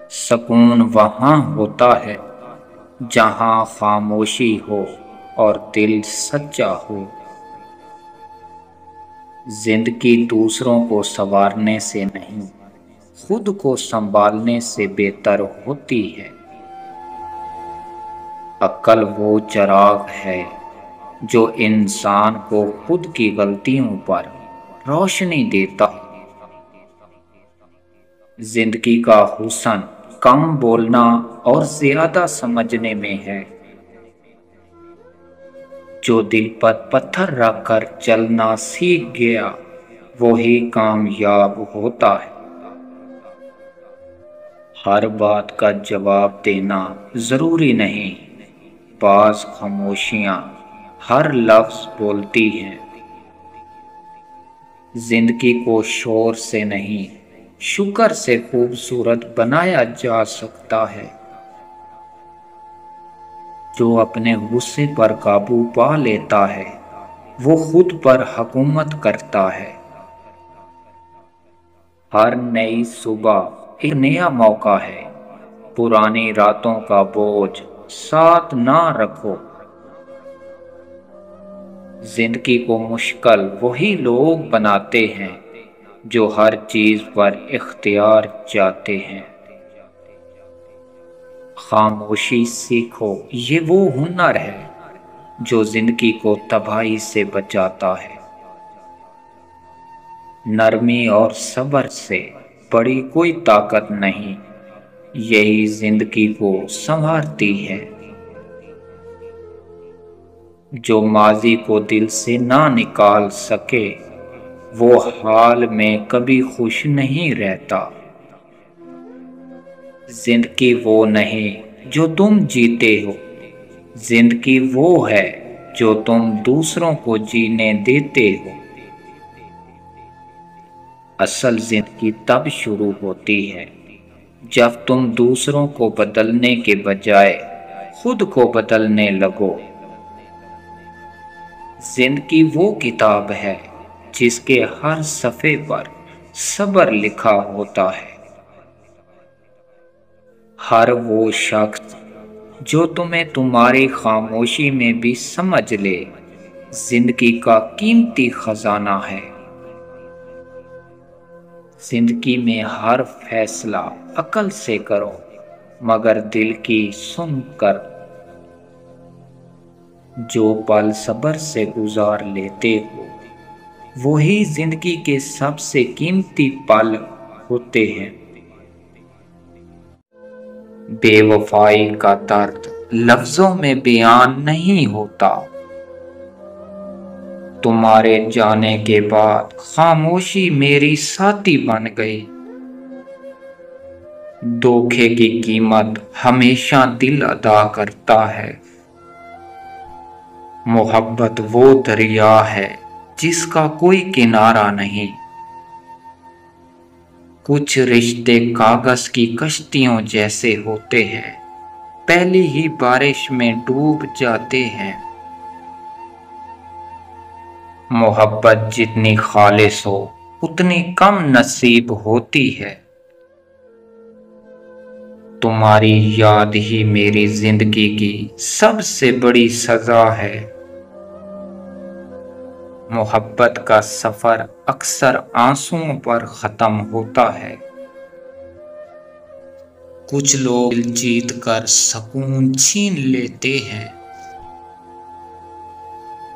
सुकून वहाँ होता है जहाँ खामोशी हो और दिल सच्चा हो। जिंदगी दूसरों को संवारने से नहीं, खुद को संभालने से बेहतर होती है। अक्ल वो चिराग है जो इंसान को खुद की गलतियों पर रोशनी देता है। जिंदगी का हुस्न कम बोलना और ज्यादा समझने में है। जो दिल पर पत्थर रखकर चलना सीख गया वो ही कामयाब होता है। हर बात का जवाब देना जरूरी नहीं, बाज खामोशियां हर लफ्ज बोलती हैं। जिंदगी को शोर से नहीं, शुक्र से खूबसूरत बनाया जा सकता है। जो अपने गुस्से पर काबू पा लेता है वो खुद पर हुकूमत करता है। हर नई सुबह एक नया मौका है, पुरानी रातों का बोझ साथ ना रखो। जिंदगी को मुश्किल वही लोग बनाते हैं जो हर चीज पर इख्तियार चाहते हैं। खामोशी सीखो, ये वो हुनर है जो जिंदगी को तबाही से बचाता है। नरमी और सब्र से बड़ी कोई ताकत नहीं, यही जिंदगी को संवारती है। जो माजी को दिल से ना निकाल सके वो हाल में कभी खुश नहीं रहता। जिंदगी वो नहीं जो तुम जीते हो, जिंदगी वो है जो तुम दूसरों को जीने देते हो। असल जिंदगी तब शुरू होती है जब तुम दूसरों को बदलने के बजाय खुद को बदलने लगो। जिंदगी वो किताब है जिसके हर सफ़े पर सब्र लिखा होता है। हर वो शख्स जो तुम्हें तुम्हारी खामोशी में भी समझ ले, जिंदगी का कीमती खजाना है। जिंदगी में हर फैसला अक्ल से करो, मगर दिल की सुनकर। जो पल सब्र से गुजार लेते हो वही जिंदगी के सबसे कीमती पल होते हैं। बेवफाई का दर्द लफ्जों में बयान नहीं होता। तुम्हारे जाने के बाद खामोशी मेरी साथी बन गई। धोखे की कीमत हमेशा दिल अदा करता है। मोहब्बत वो दरिया है जिसका कोई किनारा नहीं। कुछ रिश्ते कागज की कश्तियों जैसे होते हैं, पहली ही बारिश में डूब जाते हैं। मोहब्बत जितनी खालिस हो उतनी कम नसीब होती है। तुम्हारी याद ही मेरी जिंदगी की सबसे बड़ी सजा है। मोहब्बत का सफर अक्सर आंसुओं पर खत्म होता है। कुछ लोग दिल जीत कर सुकून छीन लेते हैं।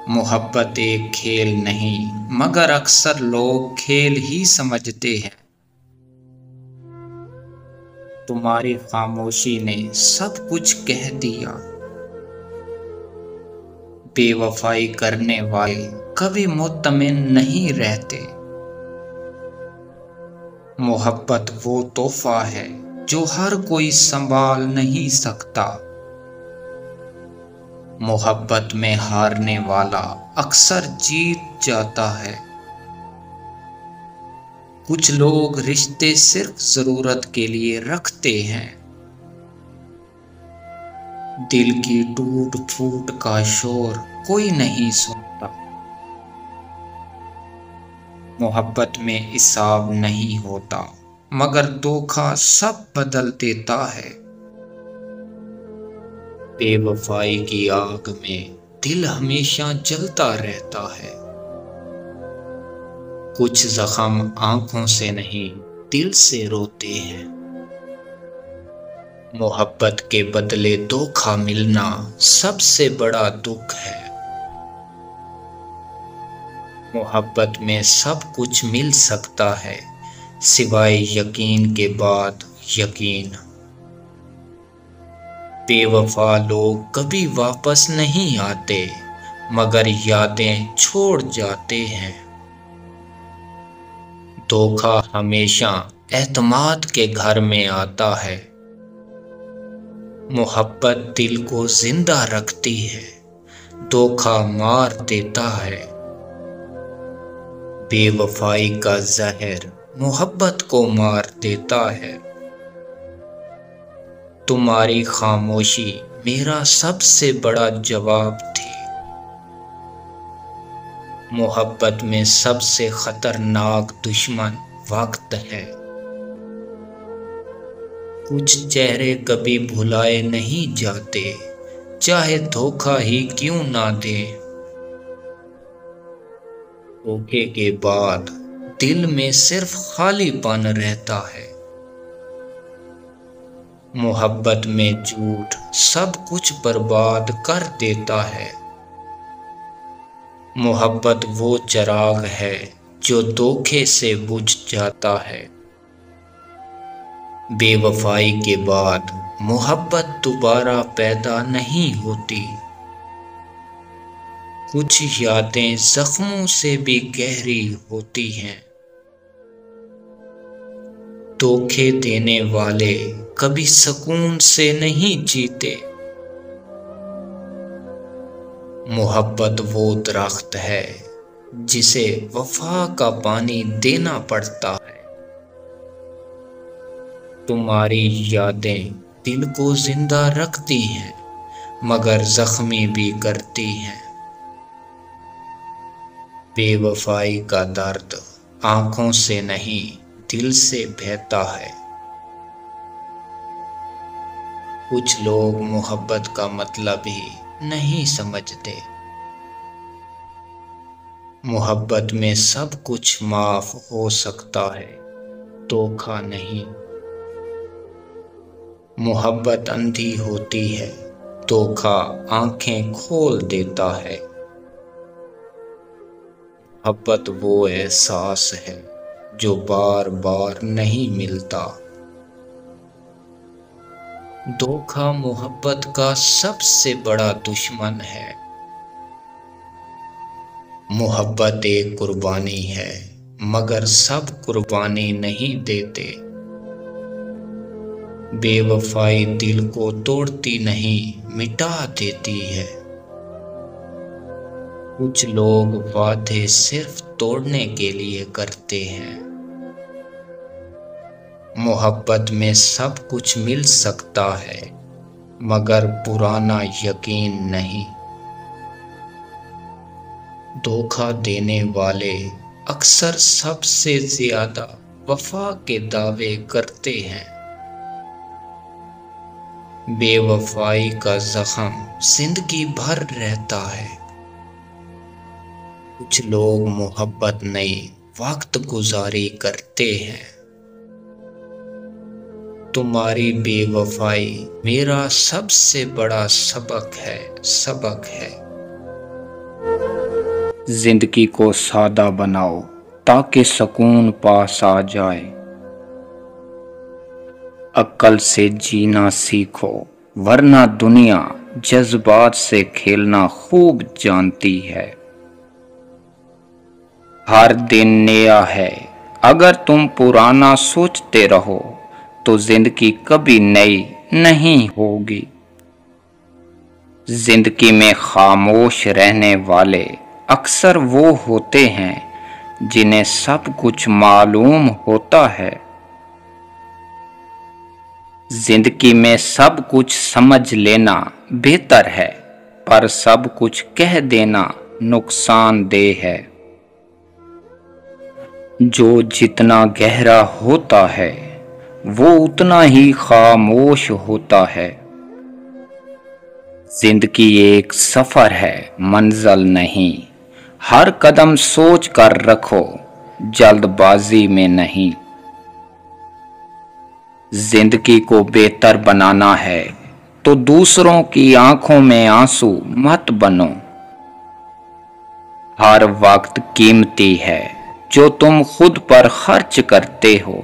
मोहब्बत एक खेल नहीं, मगर अक्सर लोग खेल ही समझते हैं। तुम्हारी खामोशी ने सब कुछ कह दिया। बेवफाई करने वाले कभी मुतमिन नहीं रहते। मोहब्बत वो तोहफा है जो हर कोई संभाल नहीं सकता। मोहब्बत में हारने वाला अक्सर जीत जाता है। कुछ लोग रिश्ते सिर्फ जरूरत के लिए रखते हैं। दिल की टूट फूट का शोर कोई नहीं सुनता। मोहब्बत में हिसाब नहीं होता, मगर धोखा सब बदल देता है। बेवफाई की आग में दिल हमेशा जलता रहता है। कुछ जख्म आंखों से नहीं दिल से रोते हैं। मोहब्बत के बदले धोखा मिलना सबसे बड़ा दुख है। मोहब्बत में सब कुछ मिल सकता है, सिवाय यकीन के बाद यकीन। बेवफा लोग कभी वापस नहीं आते, मगर यादें छोड़ जाते हैं। धोखा हमेशा एतमाद के घर में आता है। मोहब्बत दिल को जिंदा रखती है, धोखा मार देता है। बेवफाई का जहर मोहब्बत को मार देता है। तुम्हारी खामोशी मेरा सबसे बड़ा जवाब थी। मोहब्बत में सबसे खतरनाक दुश्मन वक्त है। कुछ चेहरे कभी भुलाए नहीं जाते, चाहे धोखा ही क्यों ना दे। धोखे के बाद दिल में सिर्फ खालीपन रहता है। मोहब्बत में झूठ सब कुछ बर्बाद कर देता है। मोहब्बत वो चिराग है जो धोखे से बुझ जाता है। बेवफाई के बाद मोहब्बत दोबारा पैदा नहीं होती। कुछ यादें जख्मों से भी गहरी होती हैं। धोखे देने वाले कभी सुकून से नहीं जीते। मोहब्बत वो दरख्त है जिसे वफा का पानी देना पड़ता है। तुम्हारी यादें दिल को जिंदा रखती हैं, मगर जख्मी भी करती हैं। बेवफाई का दर्द आंखों से नहीं दिल से बहता है। कुछ लोग मोहब्बत का मतलब ही नहीं समझते। मोहब्बत में सब कुछ माफ हो सकता है, धोखा नहीं। मोहब्बत अंधी होती है, धोखा आंखें खोल देता है। मोहब्बत वो एहसास है जो बार बार नहीं मिलता। धोखा मोहब्बत का सबसे बड़ा दुश्मन है। मोहब्बत एक कुर्बानी है, मगर सब कुर्बानी नहीं देते। बेवफाई दिल को तोड़ती नहीं, मिटा देती है। कुछ लोग वादे सिर्फ तोड़ने के लिए करते हैं। मोहब्बत में सब कुछ मिल सकता है, मगर पुराना यकीन नहीं। धोखा देने वाले अक्सर सबसे ज्यादा वफा के दावे करते हैं। बेवफाई का जख्म जिंदगी भर रहता है। कुछ लोग मोहब्बत नहीं, वक्त गुजारी करते हैं। तुम्हारी बेवफाई मेरा सबसे बड़ा सबक है। जिंदगी को सादा बनाओ ताकि सुकून पास आ जाए। अक्ल से जीना सीखो, वरना दुनिया जज्बात से खेलना खूब जानती है। हर दिन नया है, अगर तुम पुराना सोचते रहो तो जिंदगी कभी नई नहीं होगी। जिंदगी में खामोश रहने वाले अक्सर वो होते हैं जिन्हें सब कुछ मालूम होता है। जिंदगी में सब कुछ समझ लेना बेहतर है, पर सब कुछ कह देना नुकसानदेह है। जो जितना गहरा होता है वो उतना ही खामोश होता है। जिंदगी एक सफर है, मंजिल नहीं। हर कदम सोच कर रखो, जल्दबाजी में नहीं। जिंदगी को बेहतर बनाना है तो दूसरों की आंखों में आंसू मत बनो। हर वक्त कीमती है जो तुम खुद पर खर्च करते हो।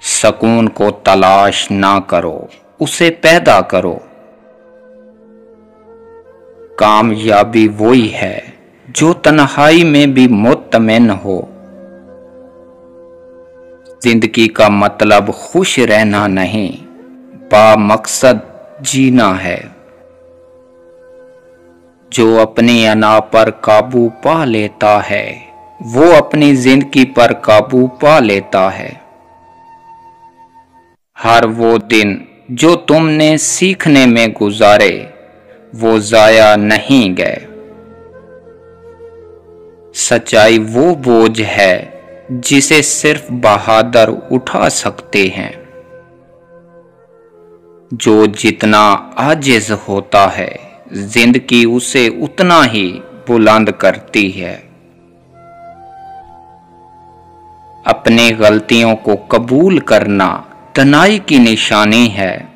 सुकून को तलाश ना करो, उसे पैदा करो। कामयाबी वही है जो तन्हाई में भी मुतमिन हो। जिंदगी का मतलब खुश रहना नहीं, बामकसद जीना है। जो अपनी अना पर काबू पा लेता है, वो अपनी जिंदगी पर काबू पा लेता है। हर वो दिन जो तुमने सीखने में गुजारे, वो जाया नहीं गए। सच्चाई वो बोझ है जिसे सिर्फ बहादुर उठा सकते हैं। जो जितना आजिज होता है, जिंदगी उसे उतना ही बुलंद करती है। अपनी गलतियों को कबूल करना तनाई की निशानी है।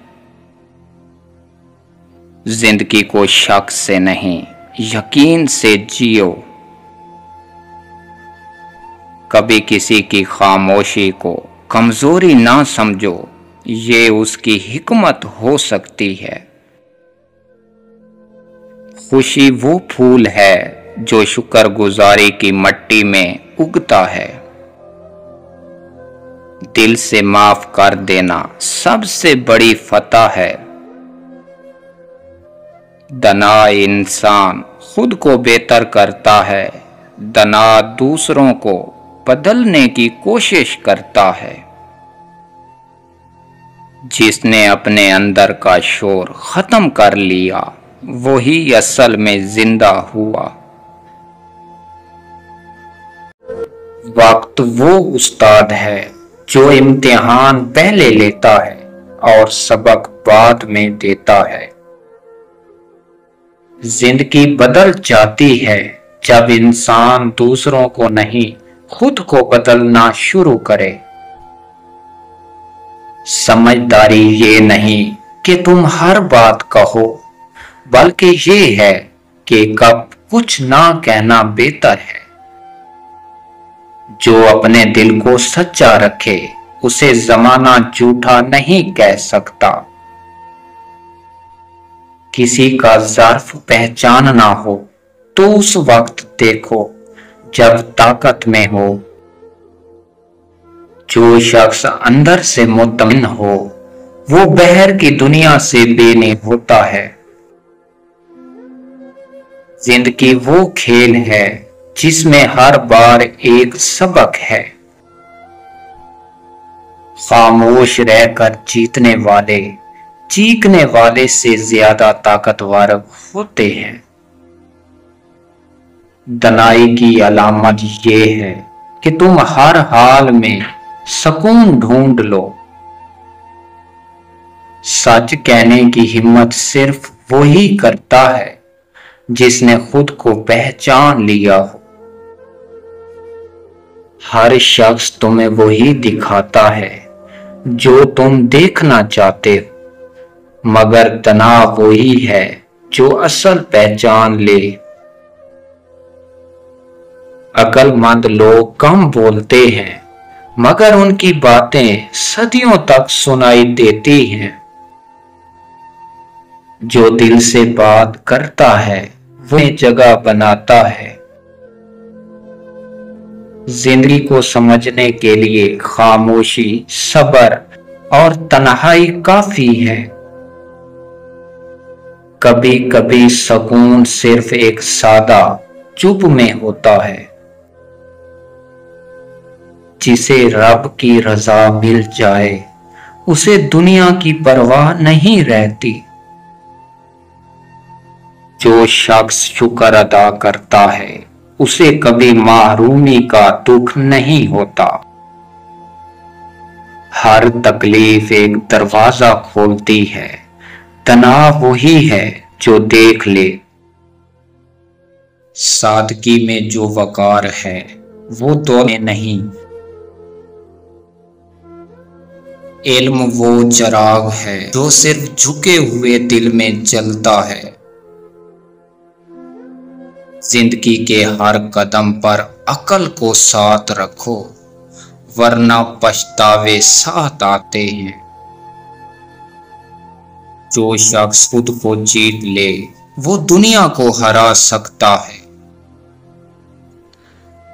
जिंदगी को शक से नहीं, यकीन से जियो। कभी किसी की खामोशी को कमजोरी ना समझो, ये उसकी हिकमत हो सकती है। खुशी वो फूल है जो शुक्रगुजारी की मिट्टी में उगता है। दिल से माफ कर देना सबसे बड़ी फतह है। दना इंसान खुद को बेहतर करता है, दना दूसरों को बदलने की कोशिश करता है। जिसने अपने अंदर का शोर खत्म कर लिया, वही असल में जिंदा हुआ। वक्त वो उस्ताद है जो इम्तिहान पहले लेता है और सबक बाद में देता है। जिंदगी बदल जाती है जब इंसान दूसरों को नहीं, खुद को बदलना शुरू करे। समझदारी ये नहीं कि तुम हर बात कहो, बल्कि ये है कि कब कुछ ना कहना बेहतर है। जो अपने दिल को सच्चा रखे, उसे जमाना झूठा नहीं कह सकता। किसी का ज़र्फ पहचानना हो तो उस वक्त देखो जब ताकत में हो। जो शख्स अंदर से मुतमिन हो, वो बाहर की दुनिया से बेनी होता है। जिंदगी वो खेल है जिसमें हर बार एक सबक है। खामोश रहकर जीतने वाले चीखने वाले से ज्यादा ताकतवर होते हैं। दनाई की अलामत ये है कि तुम हर हाल में सुकून ढूंढ लो। सच कहने की हिम्मत सिर्फ वही करता है जिसने खुद को पहचान लिया हो। हर शख्स तुम्हें वही दिखाता है जो तुम देखना चाहते हो, मगर तनाव वही है जो असल पहचान ले। अक्लमंद लोग कम बोलते हैं, मगर उनकी बातें सदियों तक सुनाई देती हैं। जो दिल से बात करता है, वो जगह बनाता है। जिंदगी को समझने के लिए खामोशी, सब्र और तन्हाई काफी है। कभी कभी सुकून सिर्फ एक सादा चुप में होता है। जिसे रब की रजा मिल जाए, उसे दुनिया की परवाह नहीं रहती। जो शख्स शुक्र अदा करता है, उसे कभी महरूमी का दुख नहीं होता। हर तकलीफ एक दरवाजा खोलती है, तनाव वही है जो देख ले। सादगी में जो वकार है वो दौलत में नहीं। इल्म वो चिराग है जो सिर्फ झुके हुए दिल में जलता है। जिंदगी के हर कदम पर अकल को साथ रखो, वरना पछतावे साथ आते हैं। जो शख्स खुद को जीत ले वो दुनिया को हरा सकता है।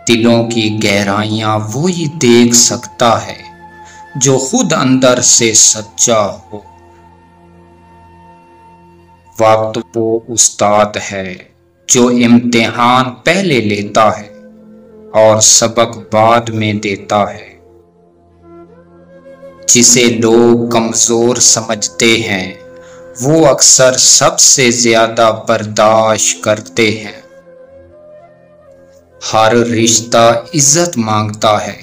दिलों की गहराइयां वो ही देख सकता है जो खुद अंदर से सच्चा हो। वक्त वो उस्ताद है जो इम्तिहान पहले लेता है और सबक बाद में देता है। जिसे लोग कमजोर समझते हैं वो अक्सर सबसे ज्यादा बर्दाश्त करते हैं। हर रिश्ता इज्जत मांगता है,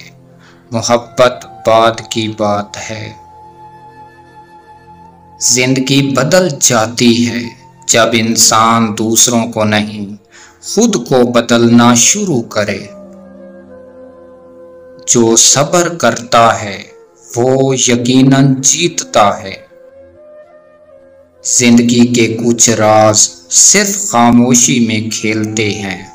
मोहब्बत बाद की बात है। जिंदगी बदल जाती है जब इंसान दूसरों को नहीं खुद को बदलना शुरू करे। जो सब्र करता है वो यकीनन जीतता है। जिंदगी के कुछ राज सिर्फ खामोशी में खेलते हैं।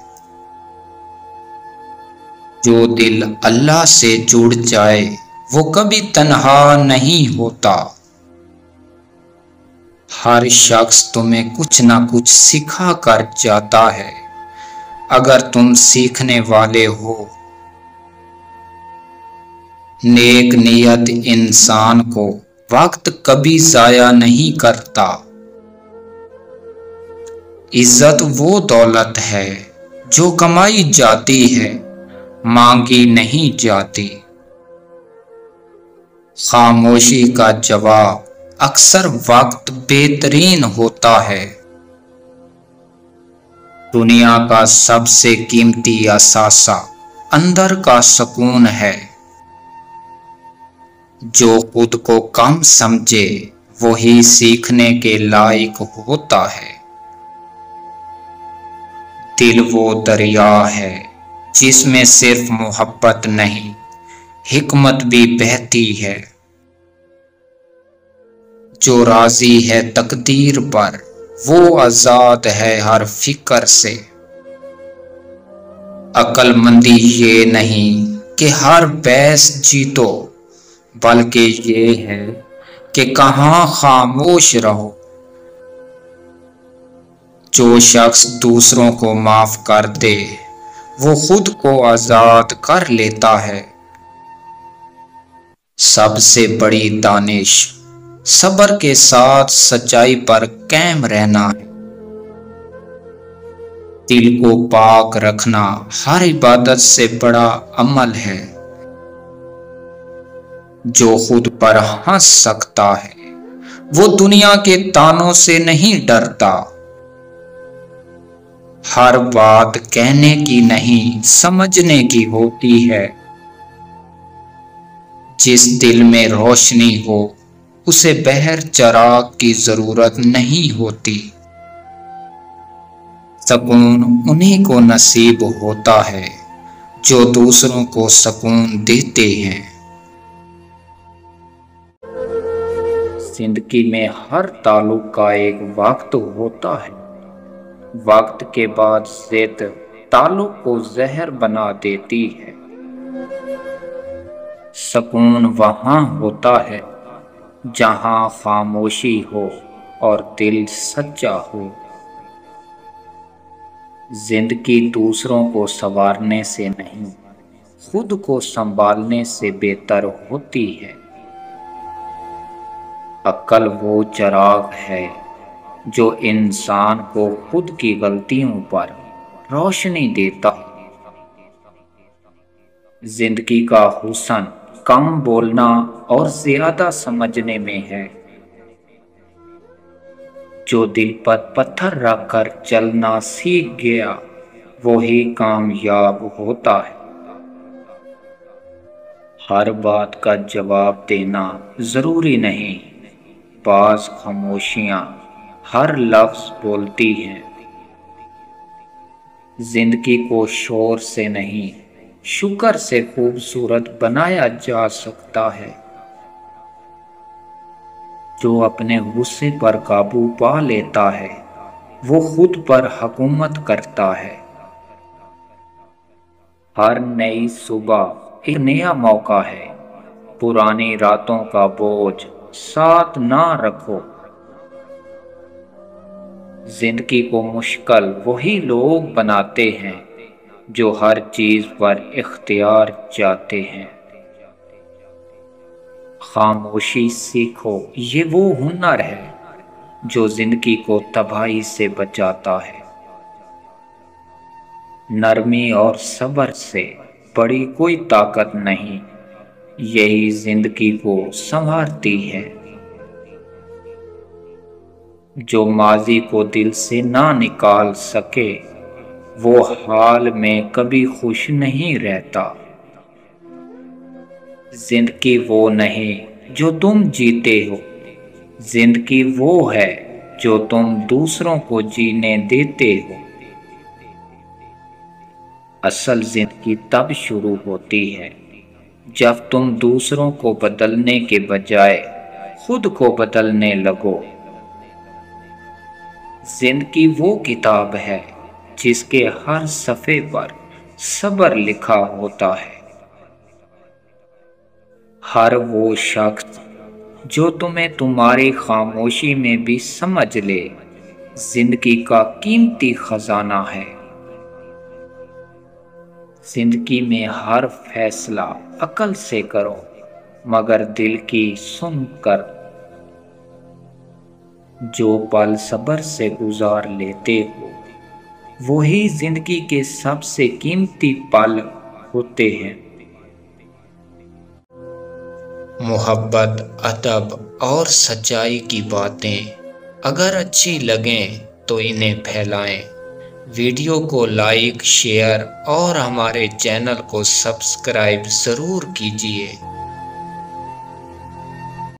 जो दिल अल्लाह से जुड़ जाए वो कभी तन्हा नहीं होता। हर शख्स तुम्हें कुछ ना कुछ सिखा कर जाता है अगर तुम सीखने वाले हो। नेक नियत इंसान को वक्त कभी जाया नहीं करता। इज्जत वो दौलत है जो कमाई जाती है, मांगी नहीं जाती। खामोशी का जवाब अक्सर वक्त बेहतरीन होता है। दुनिया का सबसे कीमती असासा अंदर का सुकून है। जो खुद को कम समझे वही सीखने के लायक होता है। दिल वो दरिया है जिसमें सिर्फ मोहब्बत नहीं हिकमत भी बहती है। जो राजी है तकदीर पर वो आजाद है हर फिक्र से। अक्लमंदी ये नहीं कि हर बहस जीतो, बल्कि ये है कि कहाँ खामोश रहो। जो शख्स दूसरों को माफ कर दे वो खुद को आजाद कर लेता है। सबसे बड़ी दानिश सब्र के साथ सच्चाई पर कायम रहना है। दिल को पाक रखना हर इबादत से बड़ा अमल है। जो खुद पर हंस सकता है वो दुनिया के तानों से नहीं डरता। हर बात कहने की नहीं समझने की होती है। जिस दिल में रोशनी हो उसे बहर चिराग की जरूरत नहीं होती। सुकून उन्हीं को नसीब होता है जो दूसरों को सुकून देते हैं। जिंदगी में हर ताल्लुक का एक वक्त होता है। वक्त के बाद जिद ताल्लुक को जहर बना देती है। सुकून वहां होता है जहां खामोशी हो और दिल सच्चा हो। जिंदगी दूसरों को संवारने से नहीं खुद को संभालने से बेहतर होती है। अक्ल वो चिराग है जो इंसान को खुद की गलतियों पर रोशनी देता है। जिंदगी का हुस्न कम बोलना और ज्यादा समझने में है। जो दिल पर पत्थर रखकर चलना सीख गया वही कामयाब होता है। हर बात का जवाब देना जरूरी नहीं, बाज खामोशियां हर लफ्ज बोलती हैं। जिंदगी को शोर से नहीं, शुक्र से खूबसूरत बनाया जा सकता है। जो अपने गुस्से पर काबू पा लेता है, वो खुद पर हुकूमत करता है। हर नई सुबह एक नया मौका है, पुरानी रातों का बोझ साथ ना रखो। जिंदगी को मुश्किल वही लोग बनाते हैं जो हर चीज पर इख्तियार चाहते हैं। खामोशी सीखो, ये वो हुनर है जो जिंदगी को तबाही से बचाता है। नरमी और सब्र से बड़ी कोई ताकत नहीं, यही जिंदगी को संवारती है। जो माजी को दिल से ना निकाल सके, वो हाल में कभी खुश नहीं रहता। जिंदगी वो नहीं जो तुम जीते हो, जिंदगी वो है जो तुम दूसरों को जीने देते हो। असल जिंदगी तब शुरू होती है जब तुम दूसरों को बदलने के बजाय खुद को बदलने लगो। जिंदगी वो किताब है जिसके हर सफ़े पर सब्र लिखा होता है। हर वो शख्स जो तुम्हें तुम्हारी खामोशी में भी समझ ले, जिंदगी का कीमती खजाना है। जिंदगी में हर फैसला अकल से करो, मगर दिल की सुनकर। जो पल सब्र से गुजार लेते हो, वही जिंदगी के सबसे कीमती पल होते हैं। मोहब्बत, अदब और सच्चाई की बातें अगर अच्छी लगें तो इन्हें फैलाएं। वीडियो को लाइक, शेयर और हमारे चैनल को सब्सक्राइब ज़रूर कीजिए।